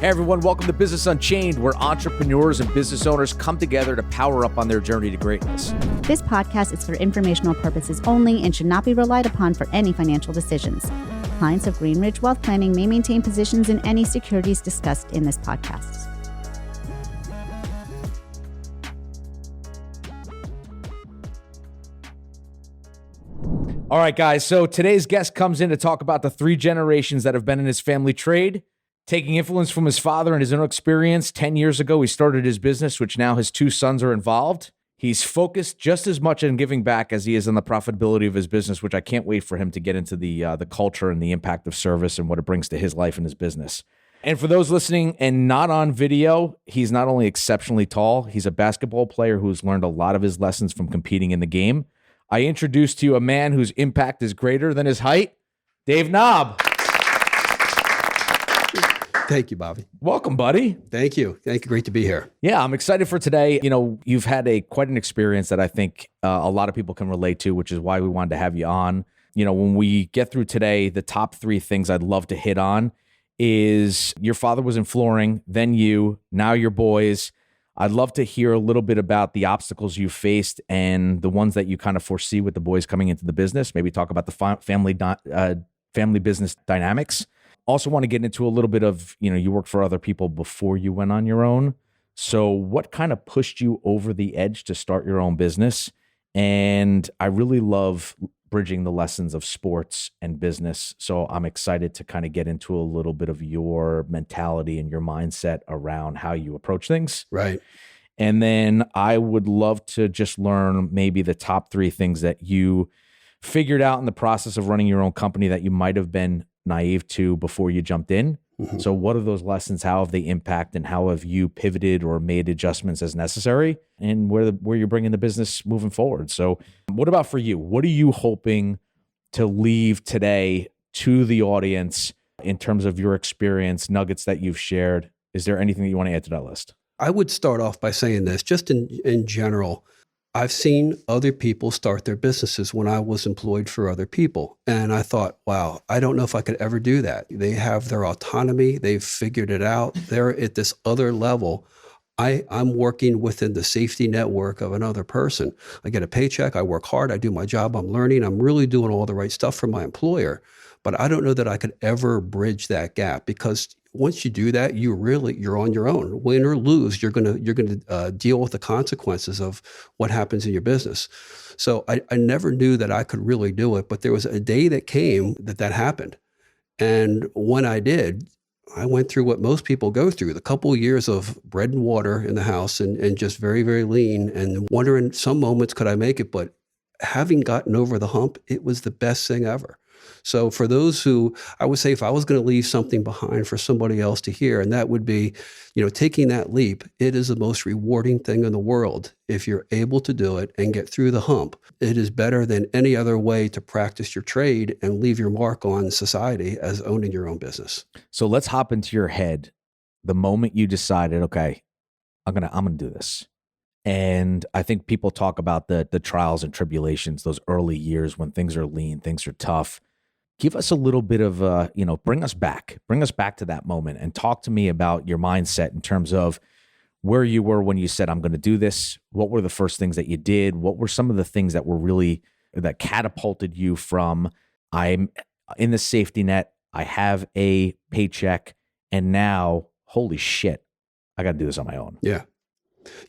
Hey everyone, welcome to Business Unchained, where entrepreneurs and business owners come together to power up on their journey to greatness. This podcast is for informational purposes only and should not be relied upon for any financial decisions. Clients of Greenridge Wealth Planning may maintain positions in any securities discussed in this podcast. All right, guys, so today's guest comes in to talk about the 3 generations that have been in his family trade. Taking influence from his father and his own experience, 10 years ago, he started his business, which now his 2 sons are involved. He's focused just as much on giving back as he is on the profitability of his business, which I can't wait for him to get into the culture and the impact of service and what it brings to his life and his business. And for those listening and not on video, he's not only exceptionally tall, he's a basketball player who's learned a lot of his lessons from competing in the game. I introduce to you a man whose impact is greater than his height, Dave Knaub. Thank you, Bobby. Welcome, buddy. Thank you. Great to be here. Yeah, I'm excited for today. You know, you've had quite an experience that I think a lot of people can relate to, which is why we wanted to have you on. You know, when we get through today, the top 3 things I'd love to hit on is your father was in flooring, then you, now your boys. I'd love to hear a little bit about the obstacles you faced and the ones that you kind of foresee with the boys coming into the business. Maybe talk about the family business dynamics. Also want to get into a little bit of, you know, you worked for other people before you went on your own. So what kind of pushed you over the edge to start your own business? And I really love bridging the lessons of sports and business. So I'm excited to kind of get into a little bit of your mentality and your mindset around how you approach things. Right. And then I would love to just learn maybe the top 3 things that you figured out in the process of running your own company that you might have been naive to before you jumped in. Mm-hmm. So what are those lessons? How have they impacted and how have you pivoted or made adjustments as necessary and where you're bringing the business moving forward? So what about for you? What are you hoping to leave today to the audience in terms of your experience, nuggets that you've shared? Is there anything that you want to add to that list? I would start off by saying this, just in general. I've seen other people start their businesses when I was employed for other people. And I thought, wow, I don't know if I could ever do that. They have their autonomy. They've figured it out. They're at this other level. I'm working within the safety network of another person. I get a paycheck. I work hard. I do my job. I'm learning. I'm really doing all the right stuff for my employer. But I don't know that I could ever bridge that gap because once you do that, you're on your own. Win or lose, you're gonna deal with the consequences of what happens in your business. So I never knew that I could really do it, but there was a day that came that happened, and when I did, I went through what most people go through: the couple of years of bread and water in the house, and just very, very lean, and wondering some moments could I make it, but having gotten over the hump, it was the best thing ever. So for those who, I would say if I was going to leave something behind for somebody else to hear, and that would be, you know, taking that leap, it is the most rewarding thing in the world. If you're able to do it and get through the hump, it is better than any other way to practice your trade and leave your mark on society as owning your own business. So let's hop into your head. The moment you decided, okay, I'm going to do this. And I think people talk about the trials and tribulations, those early years when things are lean, things are tough. Give us a little bit of, bring us back to that moment and talk to me about your mindset in terms of where you were when you said, I'm going to do this. What were the first things that you did? What were some of the things that catapulted you from, I'm in the safety net, I have a paycheck, and now, holy shit, I got to do this on my own. Yeah.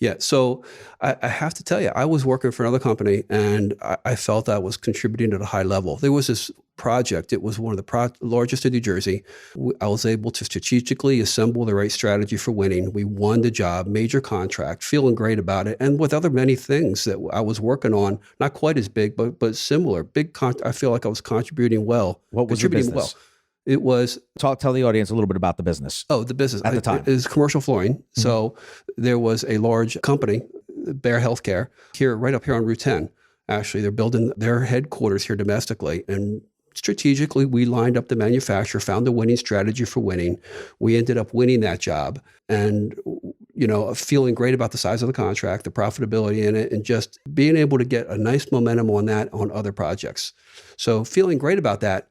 Yeah. So I have to tell you, I was working for another company and I felt I was contributing at a high level. There was this project. It was one of the largest in New Jersey. I was able to strategically assemble the right strategy for winning. We won the job, major contract, feeling great about it. And with other many things that I was working on, not quite as big, but similar. I feel like I was contributing well. What was your business? It was tell the audience a little bit about the business. Oh, the business at the time it is commercial flooring. Mm-hmm. So there was a large company, Bear Healthcare, right up here on Route 10. Actually, they're building their headquarters here domestically, and strategically we lined up the manufacturer, found the winning strategy for winning. We ended up winning that job, and feeling great about the size of the contract, the profitability in it, and just being able to get a nice momentum on that on other projects. So feeling great about that.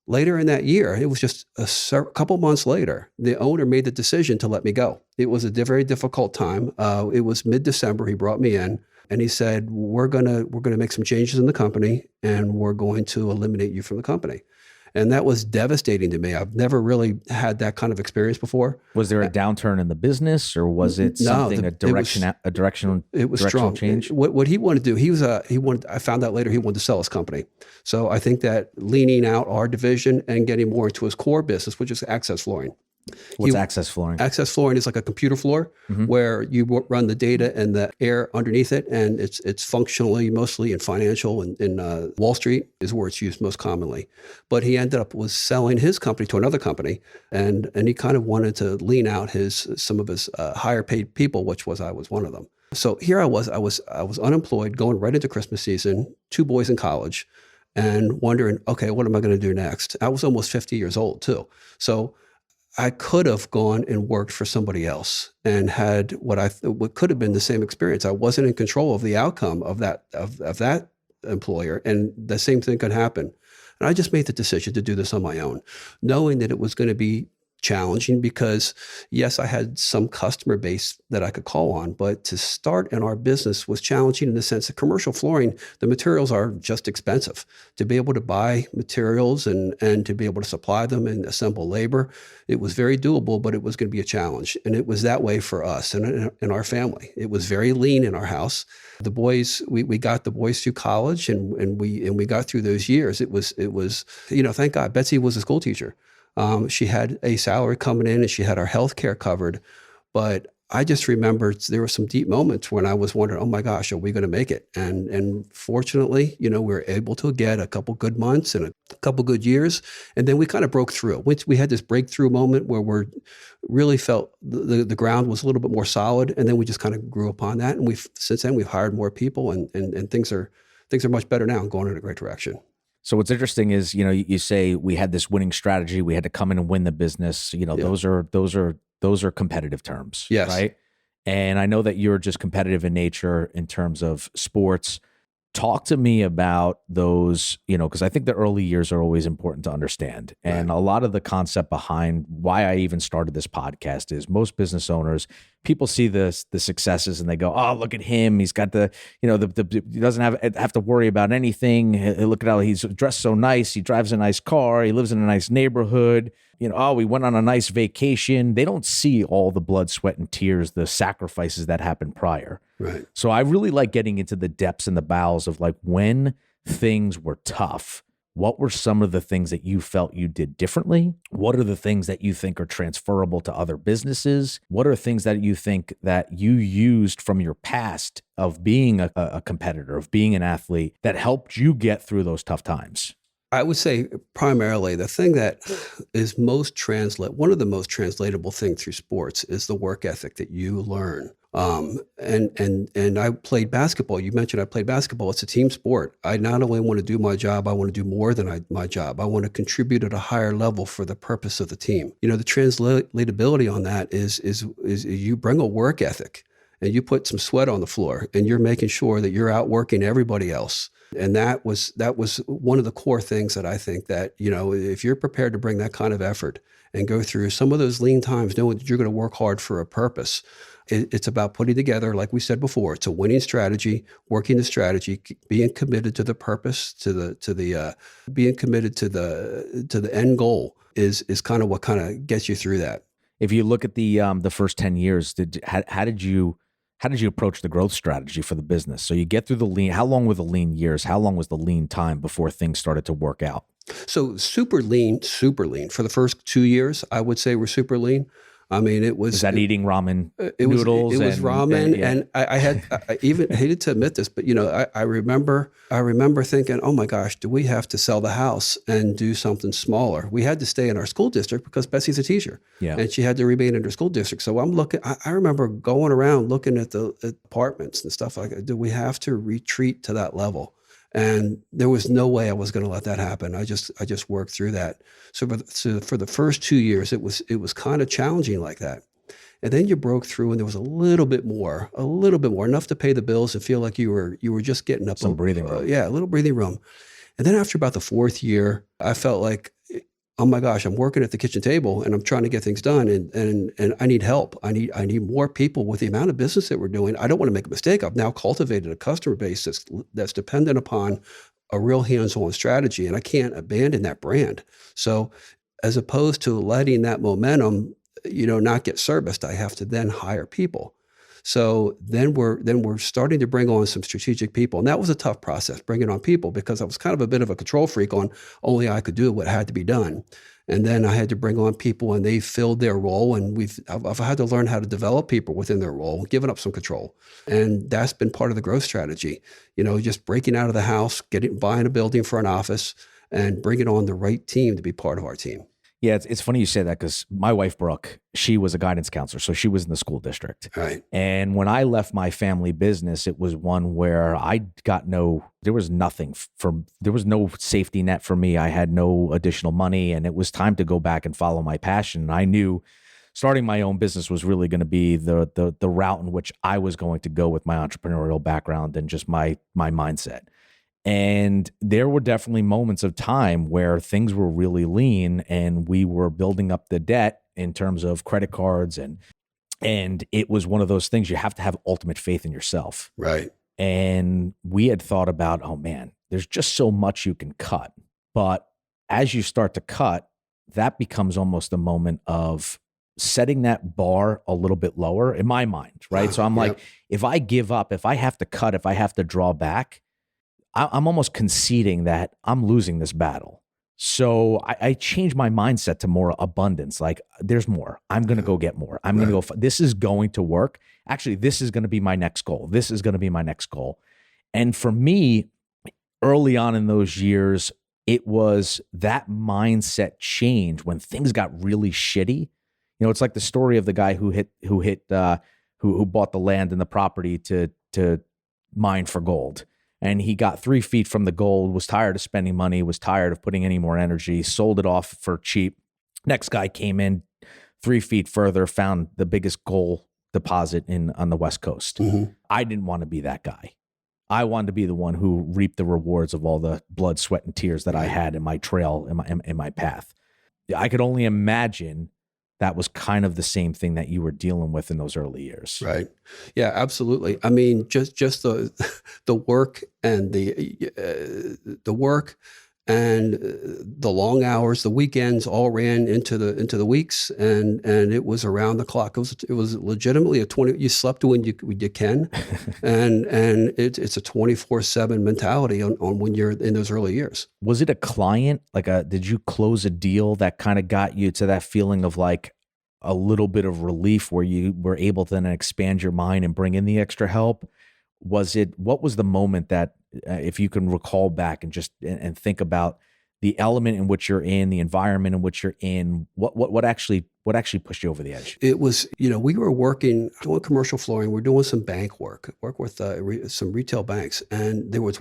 Later in that year, it was just a couple months later, the owner made the decision to let me go. It was a very difficult time. It was mid-December. He brought me in and he said, we're gonna make some changes in the company and we're going to eliminate you from the company. And that was devastating to me. I've never really had that kind of experience before. Was there a downturn in the business, or was it something, a directional change? What he wanted to do, I found out later he wanted to sell his company. So I think that leaning out our division and getting more into his core business, which is access flooring. What's access flooring? Access flooring is like a computer floor where you run the data and the air underneath it, and it's functionally mostly in financial and in Wall Street is where it's used most commonly. But he ended up was selling his company to another company, and he kind of wanted to lean out some of his higher paid people, which I was one of them. So here I was unemployed, going right into Christmas season, 2 boys in college, and wondering, okay, what am I going to do next? I was almost 50 years old too, so I could have gone and worked for somebody else and had what could have been the same experience. I wasn't in control of the outcome of that employer, and the same thing could happen. And I just made the decision to do this on my own, knowing that it was going to be challenging because, yes, I had some customer base that I could call on, but to start in our business was challenging in the sense that commercial flooring, the materials are just expensive. To be able to buy materials and to be able to supply them and assemble labor, it was very doable, but it was going to be a challenge. And it was that way for us and in our family. It was very lean in our house. The boys, we got the boys through college and we got through those years. It was, thank God, Betsy was a school teacher. She had a salary coming in and she had our health care covered. But I just remember there were some deep moments when I was wondering, oh my gosh, are we going to make it? And fortunately, we were able to get a couple good months and a couple good years. And then we kind of broke through. We had this breakthrough moment where we really felt the ground was a little bit more solid. And then we just kind of grew upon that. And since then we've hired more people and things are much better now and going in a great direction. So what's interesting is, you say we had this winning strategy. We had to come in and win the business. Those are competitive terms, yes. Right? And I know that you're just competitive in nature in terms of sports. Talk to me about those, because I think the early years are always important to understand. And a lot of the concept behind why I even started this podcast is most business owners, people see the successes and they go, oh, look at him. He's got he doesn't have to worry about anything. Look at how he's dressed so nice. He drives a nice car. He lives in a nice neighborhood. We went on a nice vacation. They don't see all the blood, sweat, and tears, the sacrifices that happened prior. Right. So I really like getting into the depths and the bowels of like when things were tough, what were some of the things that you felt you did differently? What are the things that you think are transferable to other businesses? What are things that you think that you used from your past of being a competitor, of being an athlete that helped you get through those tough times? I would say primarily the thing that is one of the most translatable things through sports is the work ethic that you learn. And I played basketball. You mentioned I played basketball. It's a team sport. I not only want to do my job, I want to do more than my job. I want to contribute at a higher level for the purpose of the team. The translatability on that is you bring a work ethic and you put some sweat on the floor and you're making sure that you're outworking everybody else. And that was one of the core things that I think that, if you're prepared to bring that kind of effort and go through some of those lean times, knowing that you're going to work hard for a purpose, it's about putting together, like we said before, it's a winning strategy, working the strategy, being committed to the purpose, being committed to the end goal is kind of what kind of gets you through that. If you look at the first 10 years, how did you approach the growth strategy for the business? So you get through the lean. How long were the lean years? How long was the lean time before things started to work out? So super lean. For the first 2 years, I would say we're super lean. I mean, it was... Is that eating ramen noodles? It was ramen. And I even hated to admit this, but, I remember thinking, oh my gosh, do we have to sell the house and do something smaller? We had to stay in our school district because Betsy's a teacher. Yeah. And she had to remain in her school district. So I remember going around looking at the apartments and stuff like that. Do we have to retreat to that level? And there was no way I was going to let that happen. I just worked through that. So for the first 2 years, it was kind of challenging like that. And then you broke through and there was a little bit more, enough to pay the bills and feel like you were just getting up. Some breathing room. A little breathing room. And then after about the fourth year, I felt like oh my gosh, I'm working at the kitchen table and I'm trying to get things done, and I need help. I need more people. With the amount of business that we're doing, I don't want to make a mistake. I've now cultivated a customer base that's dependent upon a real hands-on strategy, and I can't abandon that brand. So as opposed to letting that momentum, not get serviced, I have to then hire people. So then we're starting to bring on some strategic people. And that was a tough process, bringing on people, because I was kind of a bit of a control freak on only I could do what had to be done. And then I had to bring on people and they filled their role. And I've had to learn how to develop people within their role, giving up some control. And that's been part of the growth strategy, just breaking out of the house, buying a building for an office and bringing on the right team to be part of our team. Yeah, it's funny you say that, because my wife, Brooke, she was a guidance counselor. So she was in the school district. Right. And when I left my family business, it was one where there was no safety net for me. I had no additional money, and it was time to go back and follow my passion. And I knew starting my own business was really going to be the route in which I was going to go with my entrepreneurial background and just my mindset. And there were definitely moments of time where things were really lean and we were building up the debt in terms of credit cards. And it was one of those things, you have to have ultimate faith in yourself. Right. And we had thought about, oh man, there's just so much you can cut. But as you start to cut, that becomes almost a moment of setting that bar a little bit lower in my mind, right? So I'm like, if I give up, if I have to cut, if I have to draw back, I'm almost conceding that I'm losing this battle. So I changed my mindset to more abundance. Like, there's more. I'm going to go get more. I'm going to go. This is going to work. Actually, this is going to be my next goal. This is going to be my next goal. And for me, early on in those years, it was that mindset change when things got really shitty. It's like the story of the guy who bought the land and the property to mine for gold. And he got 3 feet from the gold, was tired of spending money, was tired of putting any more energy, sold it off for cheap. Next guy came in 3 feet further, found the biggest gold deposit on the West Coast. Mm-hmm. I didn't want to be that guy. I wanted to be the one who reaped the rewards of all the blood, sweat, and tears that I had in my trail, in my path. I could only imagine that was kind of the same thing that you were dealing with in those early years. Right. Yeah, absolutely. I mean, just the work and the work and the long hours, the weekends all ran into the weeks, and it was around the clock. It was legitimately you slept when you can, and it's a 24/7 mentality on when you're in those early years. Was it a client? Did you close a deal that kind of got you to that feeling of like a little bit of relief where you were able to then expand your mind and bring in the extra help? What was the moment that, if you can recall back and think about the element in which you're in, the environment in which you're in, what actually pushed you over the edge? It was, we were doing commercial flooring. We're doing some bank work with some retail banks. And there was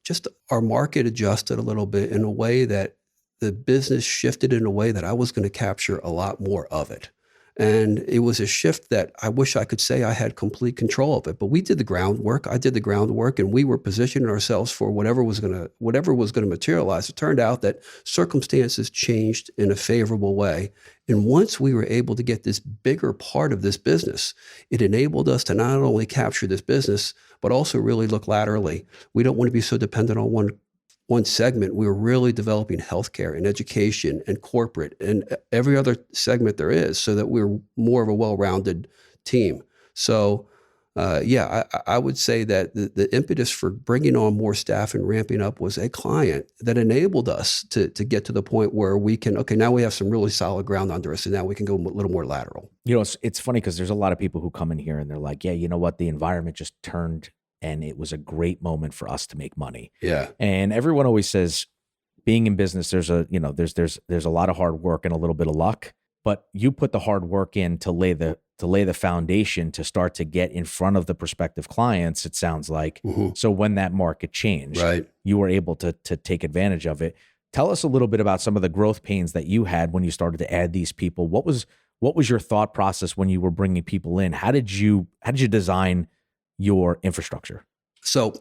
just our market adjusted a little bit in a way that the business shifted in a way that I was going to capture a lot more of it. And it was a shift that I wish I could say I had complete control of it, but we did the groundwork. I did the groundwork, and we were positioning ourselves for whatever was going to materialize. It turned out that circumstances changed in a favorable way. And once we were able to get this bigger part of this business, it enabled us to not only capture this business, but also really look laterally. We don't want to be so dependent on one segment. We were really developing healthcare and education and corporate and every other segment there is, so that we're more of a well-rounded team. So, I would say that the impetus for bringing on more staff and ramping up was a client that enabled us to get to the point where we can, now we have some really solid ground under us, and now we can go a little more lateral. It's funny because there's a lot of people who come in here and they're like, yeah, you know what? The environment just turned, and it was a great moment for us to make money. Yeah. And everyone always says, being in business, there's a lot of hard work and a little bit of luck, but you put the hard work in to lay the foundation to start to get in front of the prospective clients, it sounds like. Mm-hmm. So when that market changed, right, you were able to take advantage of it. Tell us a little bit about some of the growth pains that you had when you started to add these people. What was your thought process when you were bringing people in? How did you design your infrastructure? So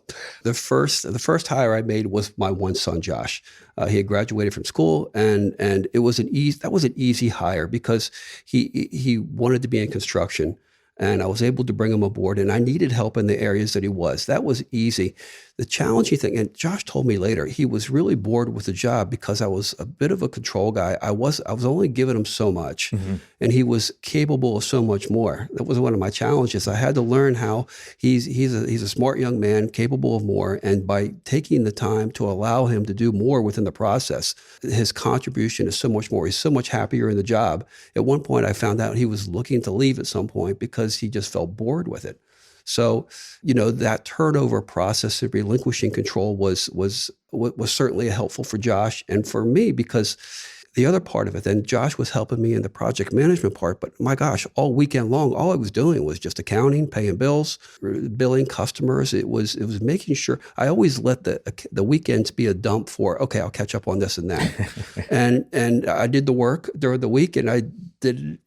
the first hire I made was my one son, Josh. He had graduated from school, and it was an easy hire because he wanted to be in construction, and I was able to bring him aboard, and I needed help in the areas that he was. That was easy. The challenging thing, and Josh told me later, he was really bored with the job because I was a bit of a control guy. I was only giving him so much, and he was capable of so much more. That was one of my challenges. I had to learn how he's a smart young man, capable of more, and by taking the time to allow him to do more within the process, his contribution is so much more. He's so much happier in the job. At one point, I found out he was looking to leave at some point because he just felt bored with it. So, that turnover process of relinquishing control was certainly helpful for Josh and for me, because the other part of it, then Josh was helping me in the project management part, but my gosh, all weekend long, all I was doing was just accounting, paying bills, billing customers. It was making sure I always let the weekends be a dump for, okay, I'll catch up on this and that. and I did the work during the week, and I did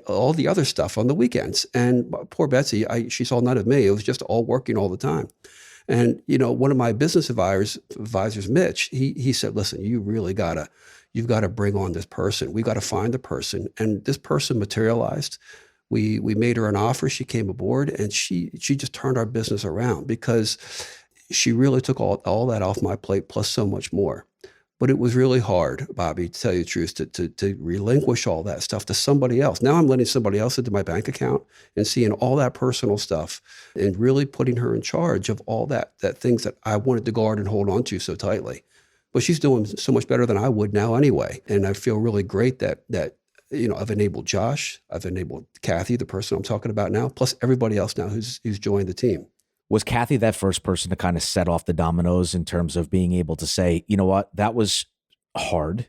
all the other stuff on the weekends. And poor Betsy, she saw none of me. It was just all working all the time. And, one of my business advisors, Mitch, he said, listen, you've got to bring on this person. We've got to find the person. And this person materialized. We made her an offer. She came aboard, and she just turned our business around because she really took all that off my plate, plus so much more. But it was really hard, Bobby, to tell you the truth, to relinquish all that stuff to somebody else. Now I'm letting somebody else into my bank account and seeing all that personal stuff and really putting her in charge of all that things that I wanted to guard and hold on to so tightly. But she's doing so much better than I would now anyway. And I feel really great that I've enabled Josh, I've enabled Kathy, the person I'm talking about now, plus everybody else now who's joined the team. Was Kathy that first person to kind of set off the dominoes in terms of being able to say, you know what, that was hard,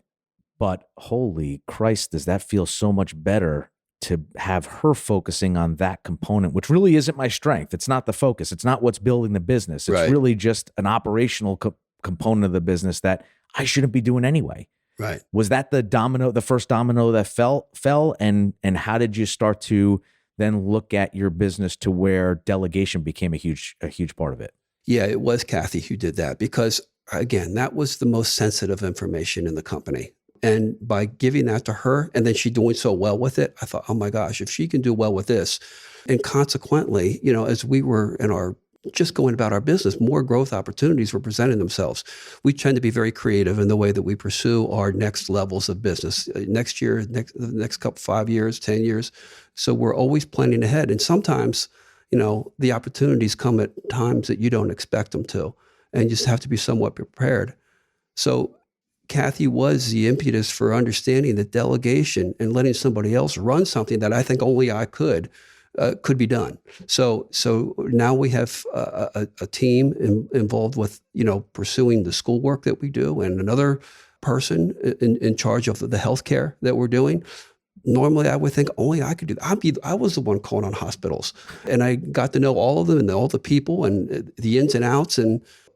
but holy Christ, does that feel so much better to have her focusing on that component, which really isn't my strength. It's not the focus. It's not what's building the business. It's really just an operational component of the business that I shouldn't be doing anyway. Right. Was that the first domino that fell? And how did you start to then look at your business to where delegation became a huge part of it? Yeah, it was Kathy who did that because, again, that was the most sensitive information in the company. And by giving that to her, and then she doing so well with it, I thought, oh my gosh, if she can do well with this. And consequently, as we were just going about our business, more growth opportunities were presenting themselves. We tend to be very creative in the way that we pursue our next levels of business. Next year, the next couple, 5 years, 10 years. So we're always planning ahead. And sometimes, the opportunities come at times that you don't expect them to, and you just have to be somewhat prepared. So Kathy was the impetus for understanding that delegation and letting somebody else run something that I think only I could be done. So now we have a team involved with, pursuing the schoolwork that we do, and another person in charge of the healthcare that we're doing. Normally, I would think only I could do that. I was the one calling on hospitals, and I got to know all of them and all the people and the ins and outs.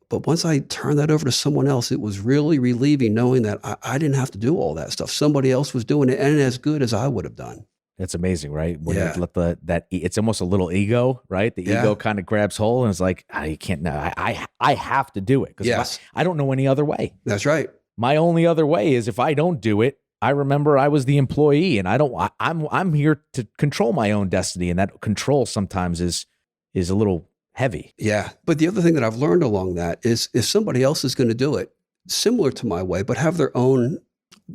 But once I turned that over to someone else, it was really relieving knowing that I didn't have to do all that stuff. Somebody else was doing it, and as good as I would have done. It's amazing, right? When you let it's almost a little ego, right? The ego kind of grabs hold and it's like, I can't, no, I have to do it because I don't know any other way. That's right. My only other way is if I don't do it, I remember I was the employee and I'm here to control my own destiny. And that control sometimes is a little heavy. Yeah. But the other thing that I've learned along that is if somebody else is going to do it similar to my way, but have their own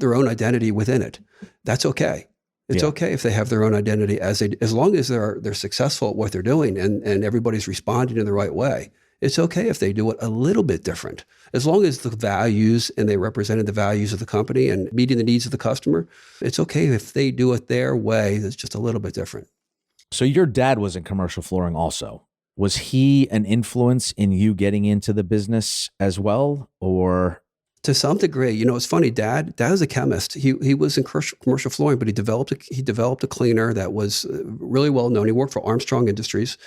identity within it, that's okay. It's okay if they have their own identity as long as they're successful at what they're doing and everybody's responding in the right way. It's okay if they do it a little bit different, as long as the values and they represented the values of the company and meeting the needs of the customer. It's okay if they do it their way that's just a little bit different. So your dad was in commercial flooring also. Was he an influence in you getting into the business as well, or? To some degree, it's funny. Dad is a chemist. He was in commercial flooring, but he developed a cleaner that was really well known. He worked for Armstrong Industries.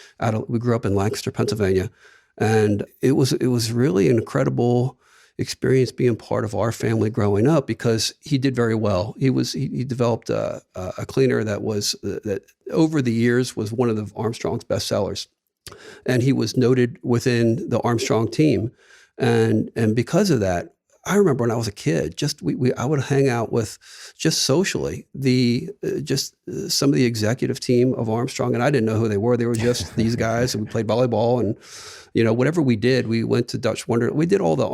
We grew up in Lancaster, Pennsylvania, and it was really an incredible experience being part of our family growing up because he did very well. He developed a cleaner that over the years was one of the Armstrong's best sellers. and he was noted within the Armstrong team. And because of that, I remember when I was a kid, I would hang out with, just socially, some of the executive team of Armstrong, and I didn't know who they were. They were just these guys, and we played volleyball, and whatever we did, we went to Dutch Wonder. We did all the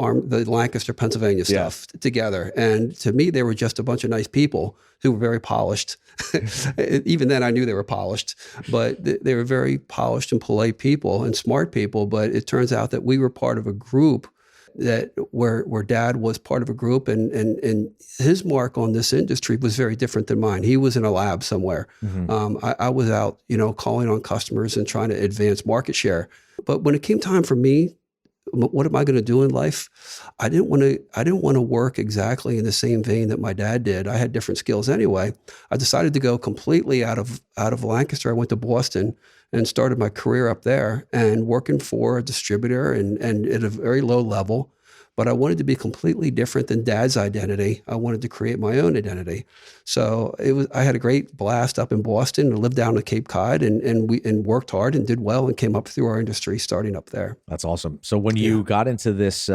Lancaster, Pennsylvania stuff together. And to me, they were just a bunch of nice people who were very polished. Even then, I knew they were polished, but they were very polished and polite people and smart people. But it turns out that we were part of a group where Dad was part of a group, and his mark on this industry was very different than mine. He was in a lab somewhere. Mm-hmm. I was out, calling on customers and trying to advance market share. But when it came time for me, what am I going to do in life? I didn't want to work exactly in the same vein that my dad did. I had different skills anyway. I decided to go completely out of Lancaster. I went to Boston and started my career up there and working for a distributor and at a very low level. But I wanted to be completely different than Dad's identity. I wanted to create my own identity. So I had a great blast up in Boston and lived down at Cape Cod and worked hard and did well and came up through our industry starting up there. That's awesome. So when you got into this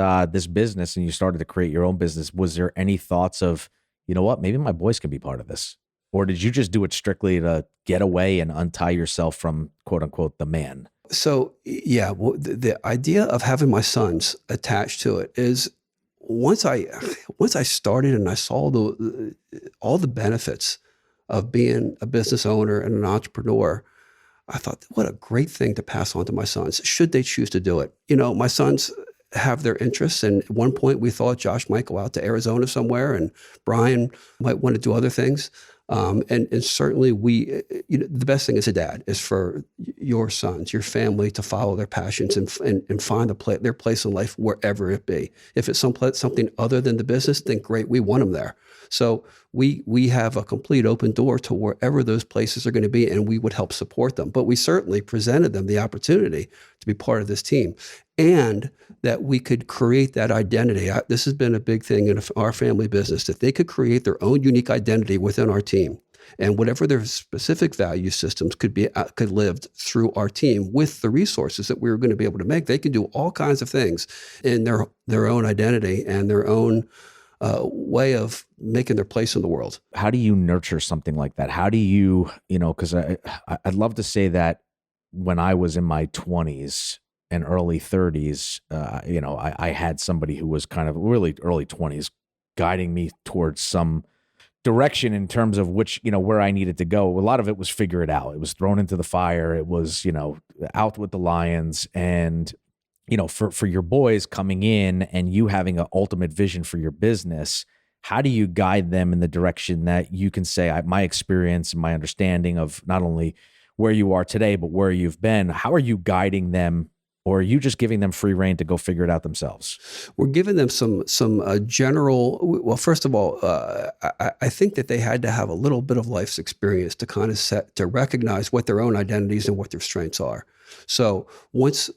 business and you started to create your own business, was there any thoughts of, maybe my boys can be part of this? Or did you just do it strictly to get away and untie yourself from, quote unquote, the man? So the idea of having my sons attached to it is once I started and I saw all the benefits of being a business owner and an entrepreneur, I thought, what a great thing to pass on to my sons, should they choose to do it. My sons have their interests, and at one point we thought Josh might go out to Arizona somewhere and Brian might want to do other things. And certainly the best thing as a dad is for your sons, your family, to follow their passions and find their place in life wherever it be. If it's something other than the business, then great, we want them there. So we have a complete open door to wherever those places are going to be, and we would help support them. But we certainly presented them the opportunity to be part of this team, and that we could create that identity. This has been a big thing in our family business, that they could create their own unique identity within our team. And whatever their specific value systems could live through our team with the resources that we were going to be able to make. They could do all kinds of things in their own identity and their own way of making their place in the world. How do you nurture something like that? How do you, because I'd love to say that when I was in my 20s and early 30s, I had somebody who was kind of really early 20s guiding me towards some direction in terms of which, where I needed to go. A lot of it was figure it out. It was thrown into the fire. It was, out with the lions. And, for your boys coming in and you having an ultimate vision for your business, how do you guide them in the direction that you can say, my experience and my understanding of not only where you are today, but where you've been, how are you guiding them? Or are you just giving them free rein to go figure it out themselves? We're giving them some general. Well, first of all, I think that they had to have a little bit of life's experience to kind of to recognize what their own identities and what their strengths are. So once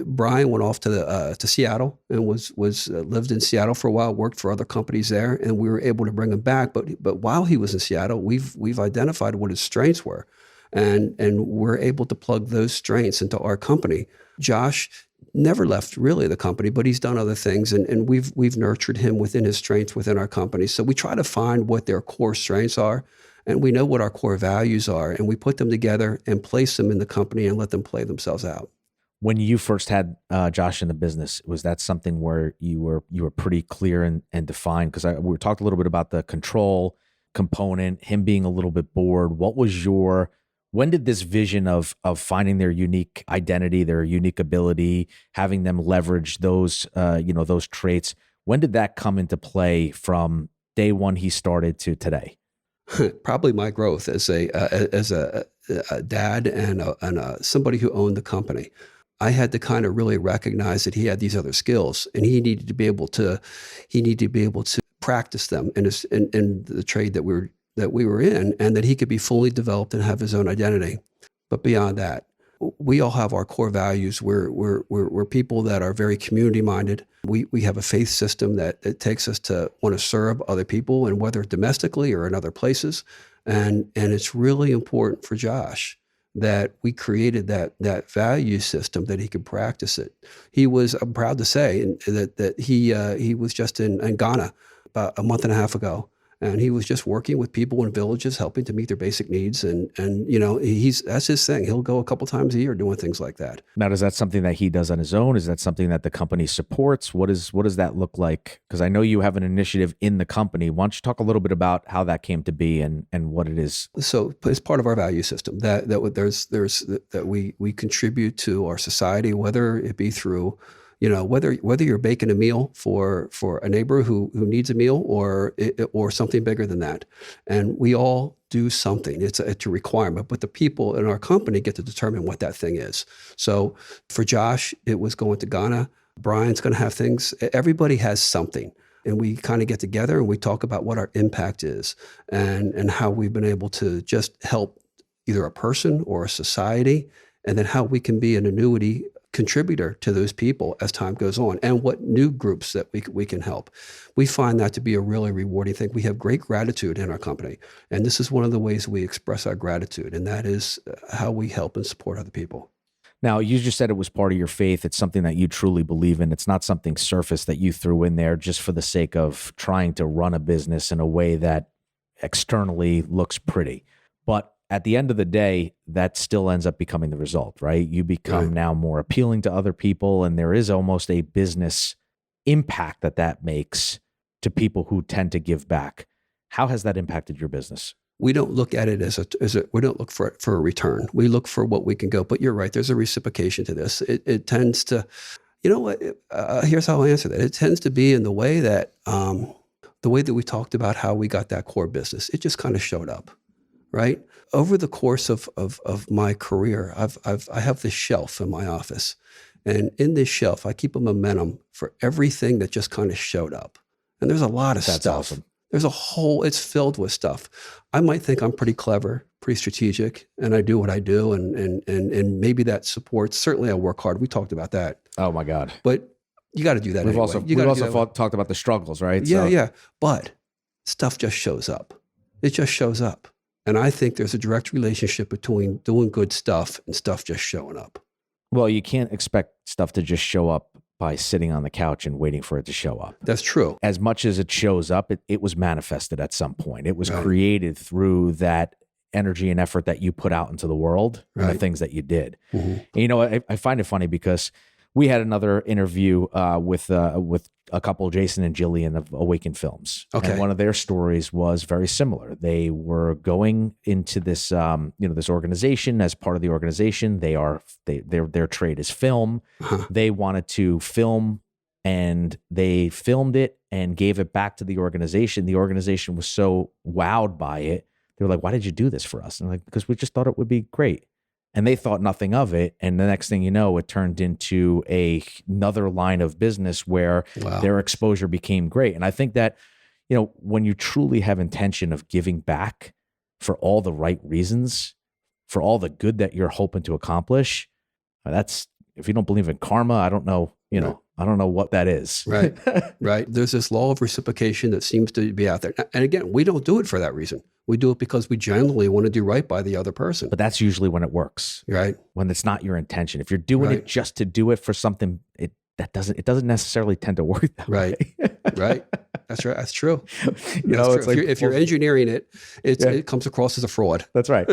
Brian went off to Seattle and lived in Seattle for a while, worked for other companies there, and we were able to bring him back. But while he was in Seattle, we've identified what his strengths were, and we're able to plug those strengths into our company. Josh never left really the company, but he's done other things, and we've nurtured him within his strengths within our company. So we try to find what their core strengths are, and we know what our core values are, and we put them together and place them in the company and let them play themselves out. When you first had Josh in the business, was that something where you were pretty clear and defined? Because we talked a little bit about the control component, him being a little bit bored. When did this vision of finding their unique identity, their unique ability, having them leverage those those traits, when did that come into play from day one he started to today? Probably my growth as a dad and somebody who owned the company. I had to kind of really recognize that he had these other skills, and he needed to be able to practice them in the trade that we were in, and that he could be fully developed and have his own identity. But beyond that, we all have our core values. We're people that are very community minded. We have a faith system that takes us to want to serve other people, and whether domestically or in other places. And it's really important for Josh that we created that value system that he could practice it. He was, I'm proud to say, that he was just in Ghana about a month and a half ago. And he was just working with people in villages, helping to meet their basic needs. And that's his thing. He'll go a couple times a year doing things like that. Now, is that something that he does on his own? Is that something that the company supports? What does that look like? Because I know you have an initiative in the company. Why don't you talk a little bit about how that came to be and what it is? So it's part of our value system that we contribute to our society, whether it be through, whether you're baking a meal for a neighbor who needs a meal or something bigger than that. And we all do something. It's a requirement, but the people in our company get to determine what that thing is. So for Josh, it was going to Ghana. Brian's going to have things. Everybody has something. And we kind of get together and we talk about what our impact is and how we've been able to just help either a person or a society, and then how we can be an annuity contributor to those people as time goes on, and what new groups that we can help. We find that to be a really rewarding thing. We have great gratitude in our company, and this is one of the ways we express our gratitude, and that is how we help and support other people. Now, you just said it was part of your faith. It's something that you truly believe in. It's not something surface that you threw in there just for the sake of trying to run a business in a way that externally looks pretty. But at the end of the day, that still ends up becoming the result, right? You become now more appealing to other people, and there is almost a business impact that makes to people who tend to give back. How has that impacted your business? We don't look at it we don't look for a return. We look for what we can go. But you're right, there's a reciprocation to this. It tends to, here's how I answer that. It tends to be in the way that we talked about how we got that core business. It just kind of showed up, right? Over the course of my career, I have this shelf in my office, and in this shelf, I keep a momentum for everything that just kind of showed up. And there's a lot of That's stuff. Awesome. It's filled with stuff. I might think I'm pretty clever, pretty strategic, and I do what I do, and maybe that supports. Certainly, I work hard. We talked about that. Oh my God! But you got to do that. We've anyway. also talked about the struggles, right? Yeah. But stuff just shows up. It just shows up. And I think there's a direct relationship between doing good stuff and stuff just showing up. Well, you can't expect stuff to just show up by sitting on the couch and waiting for it to show up. That's true. As much as it shows up, it was manifested at some point. It was created through that energy and effort that you put out into the world and the things that you did. Mm-hmm. And, I find it funny because we had another interview with a couple, Jason and Jillian of Awaken Films. Okay. And one of their stories was very similar. They were going into this, this organization. As part of the organization, their trade is film. Uh-huh. They wanted to film, and they filmed it and gave it back to the organization. The organization was so wowed by it. They were like, "Why did you do this for us?" And I'm like, "Because we just thought it would be great." And they thought nothing of it. And the next thing you know, it turned into another line of business where their exposure became great. And I think that, when you truly have intention of giving back for all the right reasons, for all the good that you're hoping to accomplish, if you don't believe in karma, I don't know, I don't know what that is. Right. Right. There's this law of reciprocation that seems to be out there. And again, we don't do it for that reason. We do it because we genuinely want to do right by the other person. But that's usually when it works. Right. When it's not your intention. If you're doing it just to do it for something, it doesn't necessarily tend to work that way. Right. That's right. That's true. It's true. like if you're engineering it, it comes across as a fraud. That's right.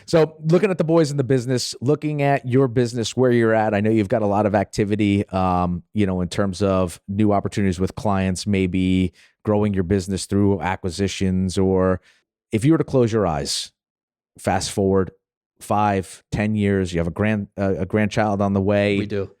So looking at the boys in the business, looking at your business, where you're at, I know you've got a lot of activity, in terms of new opportunities with clients, maybe growing your business through acquisitions, or if you were to close your eyes, fast forward 5-10 years, you have a grandchild on the way. We do.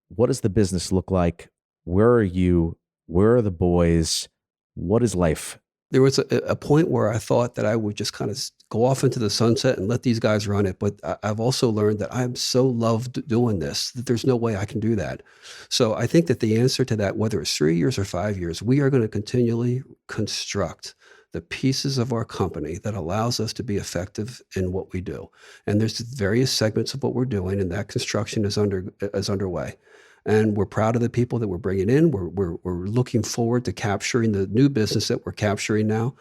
What does the business look like? Where are you? Where are the boys? What is life? There was a point where I thought that I would just kind of go off into the sunset and let these guys run it. But I've also learned that I'm so loved doing this that there's no way I can do that. So I think that the answer to that, whether it's 3 years or 5 years, we are going to continually construct the pieces of our company that allows us to be effective in what we do. And there's various segments of what we're doing, and that construction is underway. And we're proud of the people that we're bringing in. We're looking forward to capturing the new business that we're capturing now.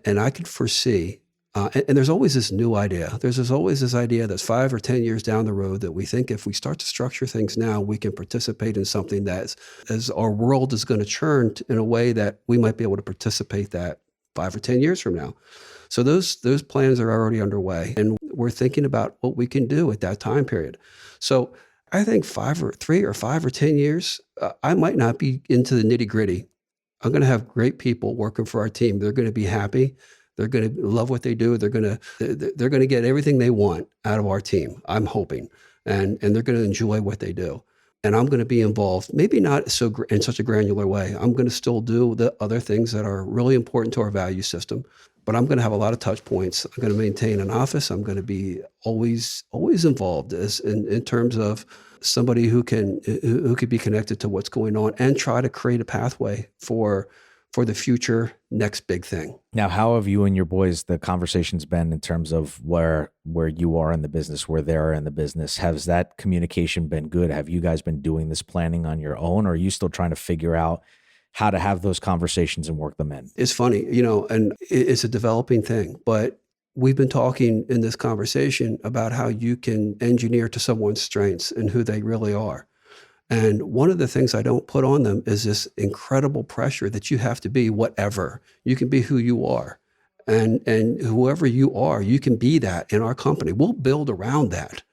And I can foresee And there's always this new idea. There's always this idea that's 5 or 10 years down the road that we think if we start to structure things now, we can participate in something that's, as our world is going to churn in a way that we might be able to participate that 5 or 10 years from now. So those plans are already underway, and we're thinking about what we can do at that time period. So I think 3 or 5 or 10 years, I might not be into the nitty gritty. I'm going to have great people working for our team. They're going to be happy. They're going to love what they do. They're going to get everything they want out of our team, I'm hoping, and they're going to enjoy what they do. And I'm going to be involved, maybe not in such a granular way. I'm going to still do the other things that are really important to our value system, but I'm going to have a lot of touch points. I'm going to maintain an office. I'm going to be always involved in terms of somebody who could be connected to what's going on and try to create a pathway for the future next big thing. Now, how have you and your boys, the conversations been in terms of where you are in the business, where they are in the business? Has that communication been good? Have you guys been doing this planning on your own, or are you still trying to figure out how to have those conversations and work them in? It's funny, and it's a developing thing, but we've been talking in this conversation about how you can engineer to someone's strengths and who they really are. And one of the things I don't put on them is this incredible pressure that you have to be whatever. You can be who you are. And whoever you are, you can be that in our company. We'll build around that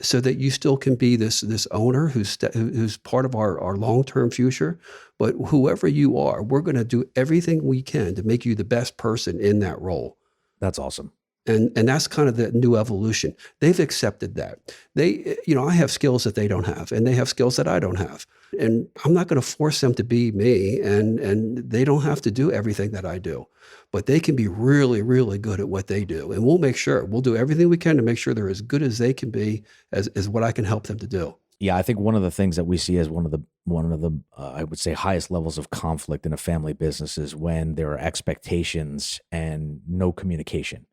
so that you still can be this owner who's part of our long-term future. But whoever you are, we're going to do everything we can to make you the best person in that role. That's awesome. And that's kind of the new evolution. They've accepted that. I have skills that they don't have, and they have skills that I don't have. And I'm not going to force them to be me, and they don't have to do everything that I do. But they can be really, really good at what they do. And we'll do everything we can to make sure they're as good as they can be as what I can help them to do. Yeah, I think one of the things that we see as one of the I would say highest levels of conflict in a family business is when there are expectations and no communication.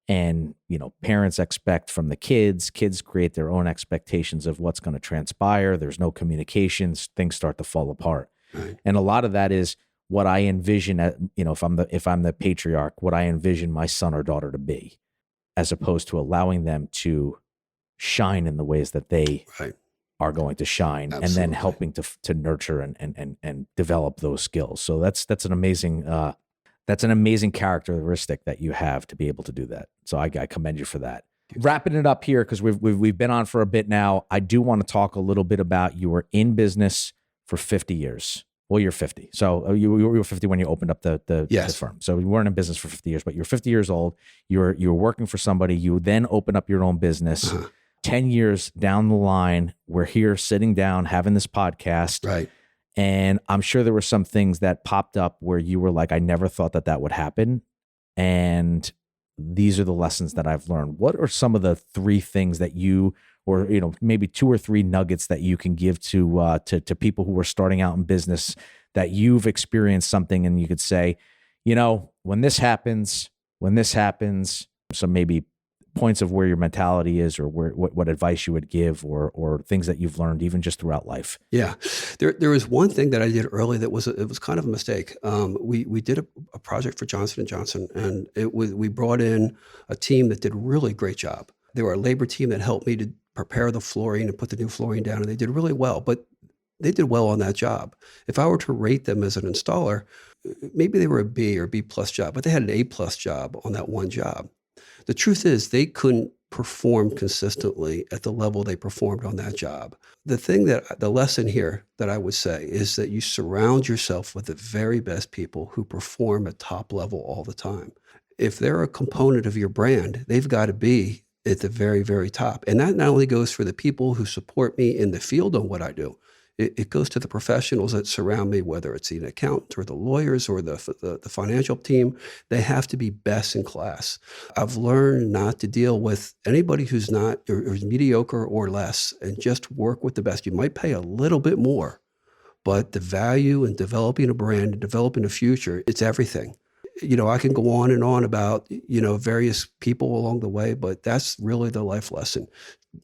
And, parents expect from the kids create their own expectations of what's going to transpire. There's no communications, things start to fall apart. Right. And a lot of that is what I envision, if I'm the patriarch, what I envision my son or daughter to be, as opposed to allowing them to shine in the ways that they right. are going to shine. Absolutely. And then helping to nurture and develop those skills. So that's an amazing, that's an amazing characteristic that you have to be able to do that. So I commend you for that. Wrapping it up here, because we've been on for a bit now. I do want to talk a little bit about you were in business for 50 years. Well, you're 50. So you were 50 when you opened up the firm. So you weren't in business for 50 years, but you're 50 years old. You were working for somebody. You then open up your own business. 10 years down the line, we're here sitting down having this podcast. Right. And I'm sure there were some things that popped up where you were like, I never thought that would happen. And these are the lessons that I've learned. What are some of the 3 things that you, or maybe 2 or 3 nuggets that you can give to people who are starting out in business, that you've experienced something and you could say, when this happens, some maybe points of where your mentality is, or what advice you would give, or things that you've learned even just throughout life? Yeah, there was one thing that I did early that was kind of a mistake. We did a project for Johnson & Johnson, and we brought in a team that did a really great job. They were a labor team that helped me to prepare the flooring and put the new flooring down, and they did really well. But they did well on that job. If I were to rate them as an installer, maybe they were a B or B plus job, but they had an A plus job on that one job. The truth is they couldn't perform consistently at the level they performed on that job. The lesson here that I would say is that you surround yourself with the very best people who perform at top level all the time. If they're a component of your brand, they've got to be at the very, very top. And that not only goes for the people who support me in the field on what I do, it goes to the professionals that surround me, whether it's the accountant or the lawyers or the financial team. They have to be best in class. I've learned not to deal with anybody who's not or is mediocre or less, and just work with the best. You might pay a little bit more, but the value in developing a brand and developing a future, it's everything. I can go on and on about, various people along the way, but that's really the life lesson.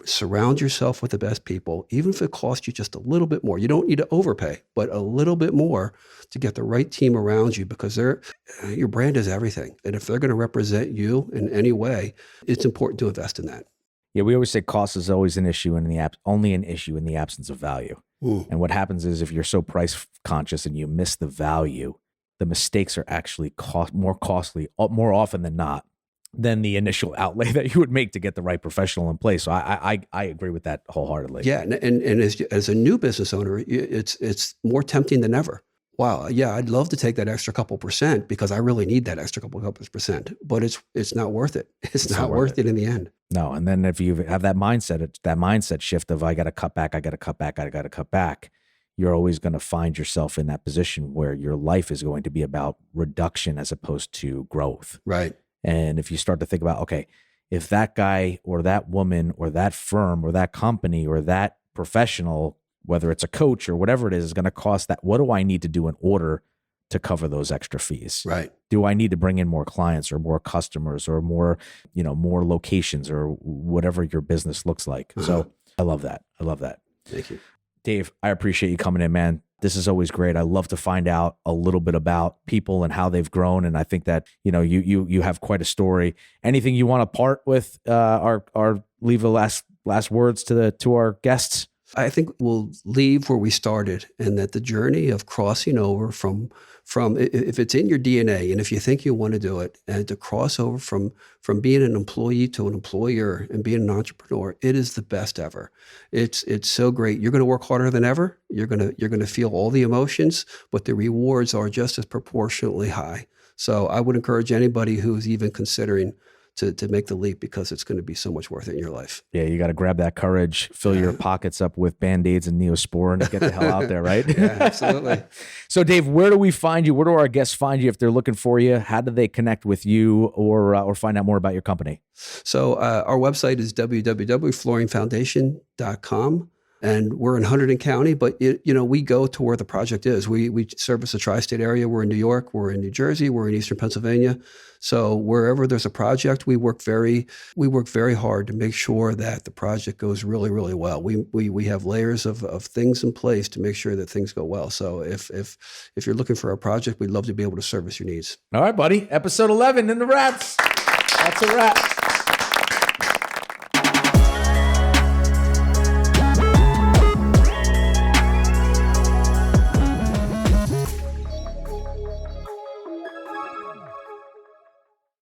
Surround yourself with the best people, even if it costs you just a little bit more. You don't need to overpay, but a little bit more to get the right team around you, because your brand is everything. And if they're going to represent you in any way, it's important to invest in that. Yeah, we always say cost is always an issue only an issue in the absence of value. And what happens is, if you're so price conscious and you miss the value, the mistakes are actually more costly more often than not than the initial outlay that you would make to get the right professional in place. So I agree with that wholeheartedly. Yeah, and as a new business owner, it's more tempting than ever. Wow, yeah, I'd love to take that extra couple percent because I really need that extra couple percent, but it's not worth it. It's not worth it in the end. No, and then if you have that mindset shift of I got to cut back, you're always going to find yourself in that position where your life is going to be about reduction as opposed to growth. Right. And if you start to think about, okay, if that guy or that woman or that firm or that company or that professional, whether it's a coach or whatever it is going to cost that, what do I need to do in order to cover those extra fees? Right. Do I need to bring in more clients or more customers or more locations or whatever your business looks like? So I love that. Thank you. Dave, I appreciate you coming in, man. This is always great. I love to find out a little bit about people and how they've grown. And I think that, you have quite a story. Anything you want to part with, leave the last words to our guests? I think we'll leave where we started, and that the journey of crossing over from if it's in your DNA, and if you think you want to do it, and to cross over from being an employee to an employer and being an entrepreneur, it is the best ever. It's so great. You're going to work harder than ever. You're going to feel all the emotions, but the rewards are just as proportionately high. So I would encourage anybody who's even considering to make the leap, because it's going to be so much worth it in your life. Yeah, you got to grab that courage, fill your pockets up with Band-Aids and Neosporin to get the hell out there, right? Yeah, absolutely. So Dave, where do we find you? Where do our guests find you if they're looking for you? How do they connect with you or find out more about your company? So our website is www.flooringfoundation.com. And we're in Hunterdon County, but we go to where the project is. We service the tri-state area. We're in New York, we're in New Jersey, we're in Eastern Pennsylvania. So wherever there's a project, we work very hard to make sure that the project goes really, really well. We have layers of things in place to make sure that things go well. So if you're looking for a project, we'd love to be able to service your needs. All right, buddy. Episode 11 in the wraps. That's a wrap.